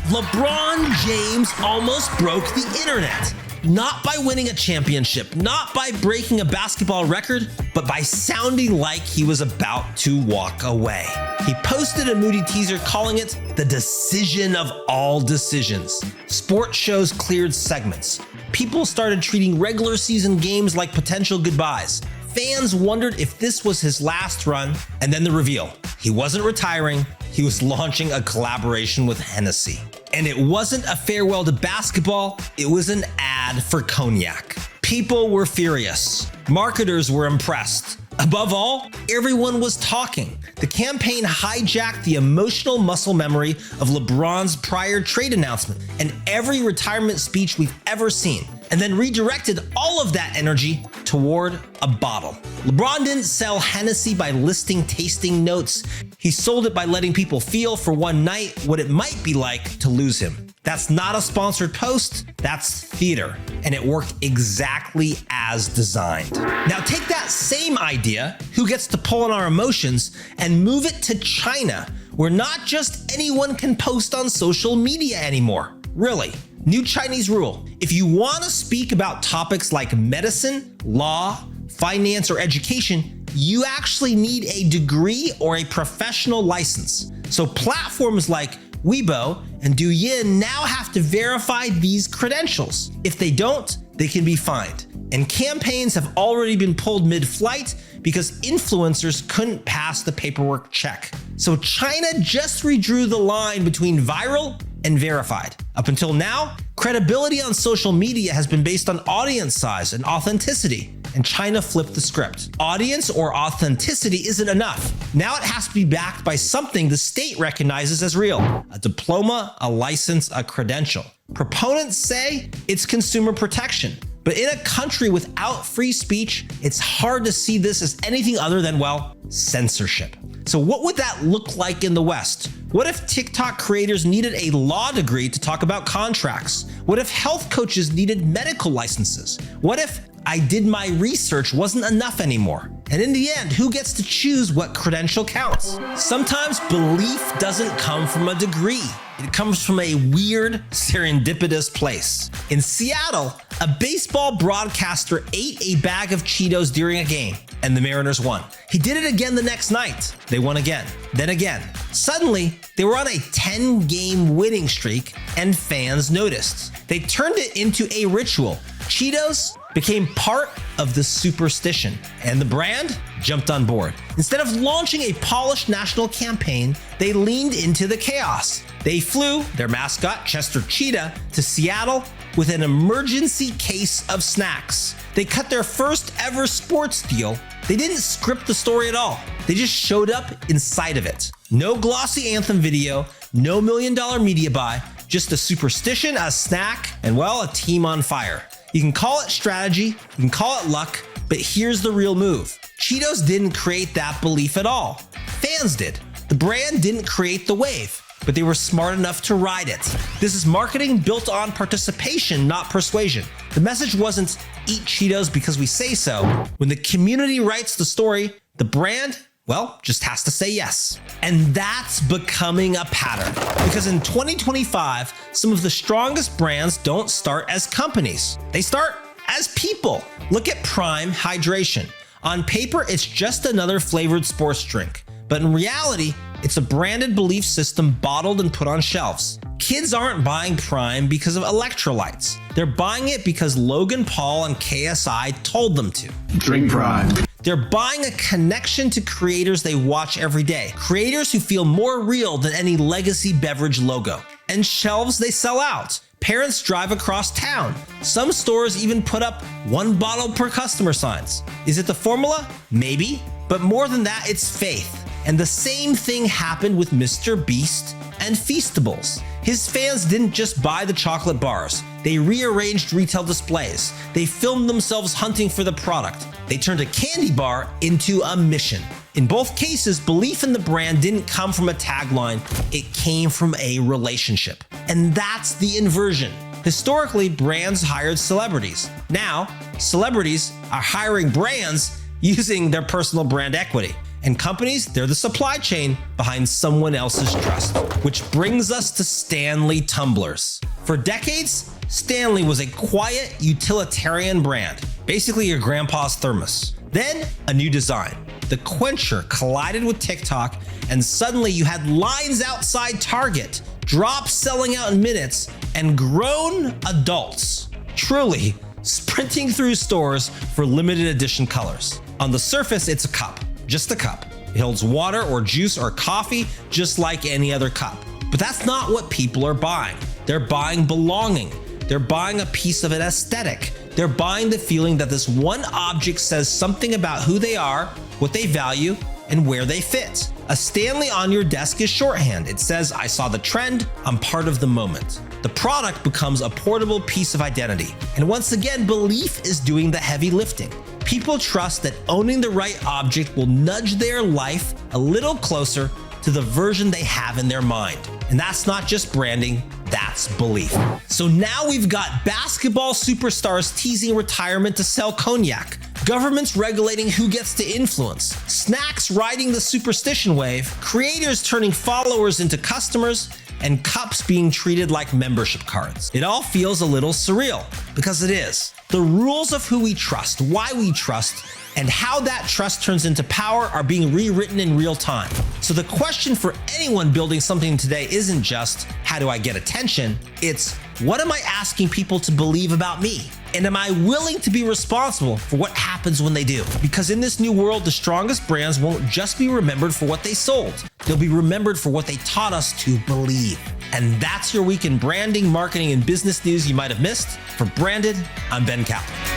LeBron James almost broke the internet. Not by winning a championship, not by breaking a basketball record, but by sounding like he was about to walk away. He posted a moody teaser calling it the decision of all decisions. Sports shows cleared segments. People started treating regular season games like potential goodbyes. Fans wondered if this was his last run, and then the reveal. He wasn't retiring, he was launching a collaboration with Hennessy. And it wasn't a farewell to basketball, it was an ad for cognac. People were furious. Marketers were impressed. Above all, everyone was talking. The campaign hijacked the emotional muscle memory of LeBron's prior trade announcement and every retirement speech we've ever seen, and then redirected all of that energy toward a bottle. LeBron didn't sell Hennessy by listing tasting notes. He sold it by letting people feel for one night what it might be like to lose him. That's not a sponsored post, that's theater, and it worked exactly as designed. Now take that same idea, who gets to pull on our emotions, and move it to China, where not just anyone can post on social media anymore. Really. New Chinese rule: if you want to speak about topics like medicine, law, finance, or education, you actually need a degree or a professional license. So platforms like Weibo and Douyin now have to verify these credentials. If they don't, they can be fined. And campaigns have already been pulled mid-flight because influencers couldn't pass the paperwork check. So China just redrew the line between viral and verified. Up until now, credibility on social media has been based on audience size and authenticity, and China flipped the script. Audience or authenticity isn't enough. Now it has to be backed by something the state recognizes as real: a diploma, a license, a credential. Proponents say it's consumer protection. But in a country without free speech, it's hard to see this as anything other than, well, censorship. So what would that look like in the West? What if TikTok creators needed a law degree to talk about contracts? What if health coaches needed medical licenses? What if I did my research wasn't enough anymore? And in the end, who gets to choose what credential counts? Sometimes belief doesn't come from a degree. It comes from a weird, serendipitous place. In Seattle, a baseball broadcaster ate a bag of Cheetos during a game, and the Mariners won. He did it again the next night. They won again, then again. Suddenly, they were on a 10-game winning streak, and fans noticed. They turned it into a ritual. Cheetos became part of the Superstition, and the brand jumped on board. Instead of launching a polished national campaign, they leaned into the chaos. They flew their mascot, Chester Cheetah, to Seattle with an emergency case of snacks. They cut their first ever sports deal. They didn't script the story at all. They just showed up inside of it. No glossy anthem video, no $1 million media buy, just a superstition, a snack, and well, a team on fire. You can call it strategy, you can call it luck, but here's the real move. Cheetos didn't create that belief at all. Fans did. The brand didn't create the wave, but they were smart enough to ride it. This is marketing built on participation, not persuasion. The message wasn't eat Cheetos because we say so. When the community writes the story, the brand, well, just has to say yes. And that's becoming a pattern. Because in 2025, some of the strongest brands don't start as companies. They start as people. Look at Prime Hydration. On paper, it's just another flavored sports drink. But in reality, it's a branded belief system bottled and put on shelves. Kids aren't buying Prime because of electrolytes. They're buying it because Logan Paul and KSI told them to. Drink Prime. They're buying a connection to creators they watch every day. Creators who feel more real than any legacy beverage logo. And shelves they sell out. Parents drive across town. Some stores even put up 1 bottle per customer signs. Is it the formula? Maybe. But more than that, it's faith. And the same thing happened with Mr. Beast and Feastables. His fans didn't just buy the chocolate bars. They rearranged retail displays. They filmed themselves hunting for the product. They turned a candy bar into a mission. In both cases, belief in the brand didn't come from a tagline. It came from a relationship. And that's the inversion. Historically, brands hired celebrities. Now, celebrities are hiring brands using their personal brand equity. And companies, they're the supply chain behind someone else's trust. Which brings us to Stanley Tumblers. For decades, Stanley was a quiet, utilitarian brand, basically your grandpa's thermos. Then, a new design. The Quencher collided with TikTok, and suddenly you had lines outside Target, drops selling out in minutes, and grown adults truly sprinting through stores for limited edition colors. On the surface, it's a cup, just a cup. It holds water or juice or coffee just like any other cup. But that's not what people are buying. They're buying belonging. They're buying a piece of an aesthetic. They're buying the feeling that this one object says something about who they are, what they value, and where they fit. A Stanley on your desk is shorthand. It says, I saw the trend, I'm part of the moment. The product becomes a portable piece of identity. And once again, belief is doing the heavy lifting. People trust that owning the right object will nudge their life a little closer to the version they have in their mind. And that's not just branding, that's belief. So now we've got basketball superstars teasing retirement to sell cognac, governments regulating who gets to influence, snacks riding the superstition wave, creators turning followers into customers, and cups being treated like membership cards. It all feels a little surreal, because it is. The rules of who we trust, why we trust, and how that trust turns into power are being rewritten in real time. So the question for anyone building something today isn't just, how do I get attention? It's, what am I asking people to believe about me? And am I willing to be responsible for what happens when they do? Because in this new world, the strongest brands won't just be remembered for what they sold. They'll be remembered for what they taught us to believe. And that's your week in branding, marketing, and business news you might have missed. For Branded, I'm Ben Kaplan.